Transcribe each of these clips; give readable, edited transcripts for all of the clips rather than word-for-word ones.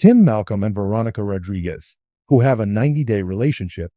Tim Malcolm and Veronica Rodriguez, who have a 90-day relationship,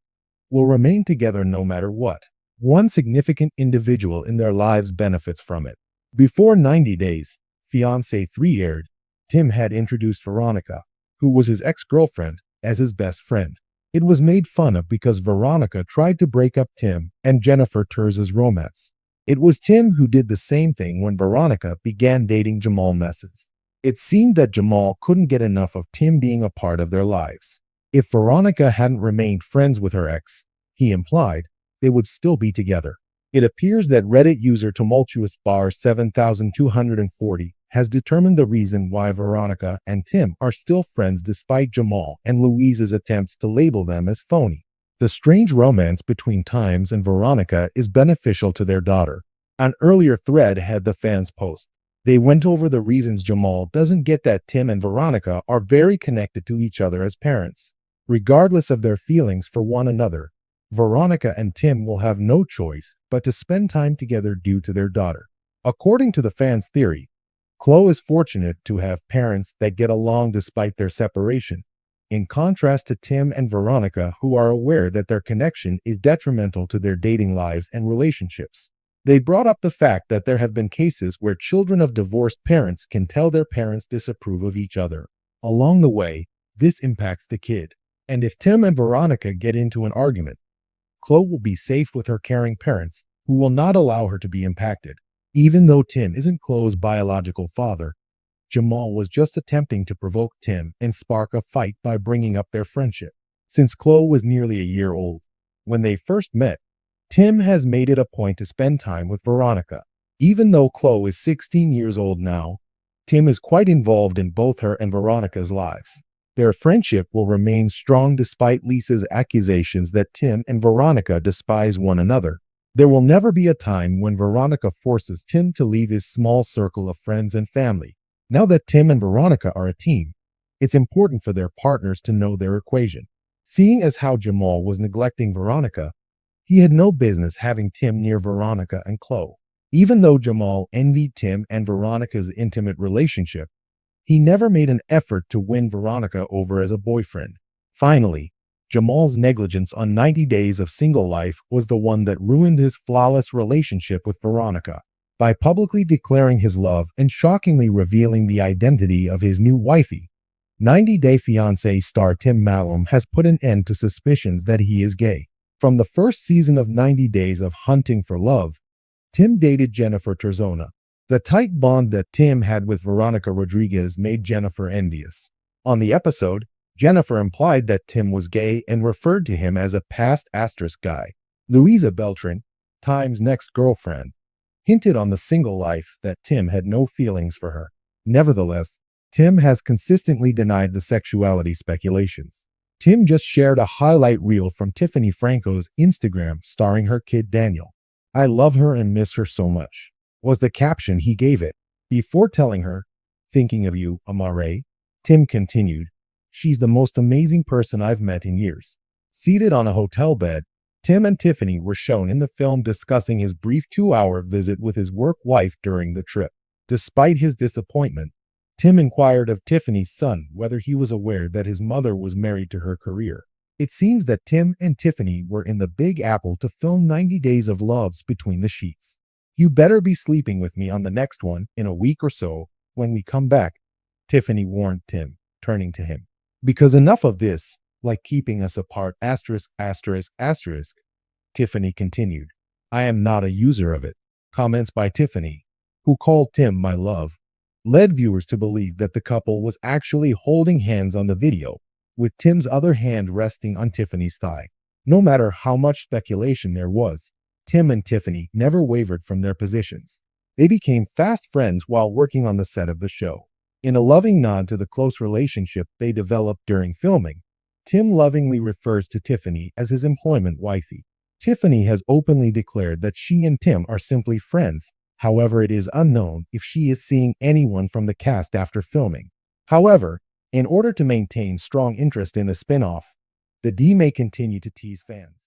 will remain together no matter what. One significant individual in their lives benefits from it. Before 90 Days, Fiancé 3 aired, Tim had introduced Veronica, who was his ex-girlfriend, as his best friend. It was made fun of because Veronica tried to break up Tim and Jennifer Terz's romance. It was Tim who did the same thing when Veronica began dating Jamal Messes. It seemed that Jamal couldn't get enough of Tim being a part of their lives. If Veronica hadn't remained friends with her ex, he implied, they would still be together. It appears that Reddit user Tumultuous Bar 7240 has determined the reason why Veronica and Tim are still friends despite Jamal and Louise's attempts to label them as phony. The strange romance between Times and Veronica is beneficial to their daughter. An earlier thread had the fans post. They went over the reasons Jamal doesn't get that Tim and Veronica are very connected to each other as parents. Regardless of their feelings for one another, Veronica and Tim will have no choice but to spend time together due to their daughter. According to the fans' theory, Chloe is fortunate to have parents that get along despite their separation, in contrast to Tim and Veronica, who are aware that their connection is detrimental to their dating lives and relationships. They brought up the fact that there have been cases where children of divorced parents can tell their parents disapprove of each other. Along the way, this impacts the kid. And if Tim and Veronica get into an argument, Chloe will be safe with her caring parents, who will not allow her to be impacted. Even though Tim isn't Chloe's biological father, Jamal was just attempting to provoke Tim and spark a fight by bringing up their friendship. Since Chloe was nearly a year old when they first met, Tim has made it a point to spend time with Veronica. Even though Chloe is 16 years old now, Tim is quite involved in both her and Veronica's lives. Their friendship will remain strong despite Lisa's accusations that Tim and Veronica despise one another. There will never be a time when Veronica forces Tim to leave his small circle of friends and family. Now that Tim and Veronica are a team, it's important for their partners to know their equation. Seeing as how Jamal was neglecting Veronica, he had no business having Tim near Veronica and Chloe. Even though Jamal envied Tim and Veronica's intimate relationship, he never made an effort to win Veronica over as a boyfriend. Finally, Jamal's negligence on 90 Days of Single Life was the one that ruined his flawless relationship with Veronica. By publicly declaring his love and shockingly revealing the identity of his new wifey, 90 Day Fiancé star Tim Malcolm has put an end to suspicions that he is gay. From the first season of 90 Days of Hunting for Love, Tim dated Jennifer Terzona. The tight bond that Tim had with Veronica Rodriguez made Jennifer envious. On the episode, Jennifer implied that Tim was gay and referred to him as a past asterisk guy. Louisa Beltran, Tim's next girlfriend, hinted on the single life that Tim had no feelings for her. Nevertheless, Tim has consistently denied the sexuality speculations. Tim just shared a highlight reel from Tiffany Franco's Instagram starring her kid Daniel. "I love her and miss her so much," was the caption he gave it. Before telling her, "Thinking of you, Amare," Tim continued, "She's the most amazing person I've met in years." Seated on a hotel bed, Tim and Tiffany were shown in the film discussing his brief 2-hour visit with his work wife during the trip. Despite his disappointment, Tim inquired of Tiffany's son whether he was aware that his mother was married to her career. It seems that Tim and Tiffany were in the Big Apple to film 90 Days of Loves Between the Sheets. "You better be sleeping with me on the next one in a week or so when we come back," Tiffany warned Tim, turning to him. "Because enough of this, like keeping us apart, asterisk, asterisk, asterisk," Tiffany continued. "I am not a user of it." Comments by Tiffany, who called Tim "my love," led viewers to believe that the couple was actually holding hands on the video, with Tim's other hand resting on Tiffany's thigh. No matter how much speculation there was, Tim and Tiffany never wavered from their positions. They became fast friends while working on the set of the show. In a loving nod to the close relationship they developed during filming, Tim lovingly refers to Tiffany as his employment wifey. Tiffany has openly declared that she and Tim are simply friends. However, it is unknown if she is seeing anyone from the cast after filming. However, in order to maintain strong interest in the spin-off, the D may continue to tease fans.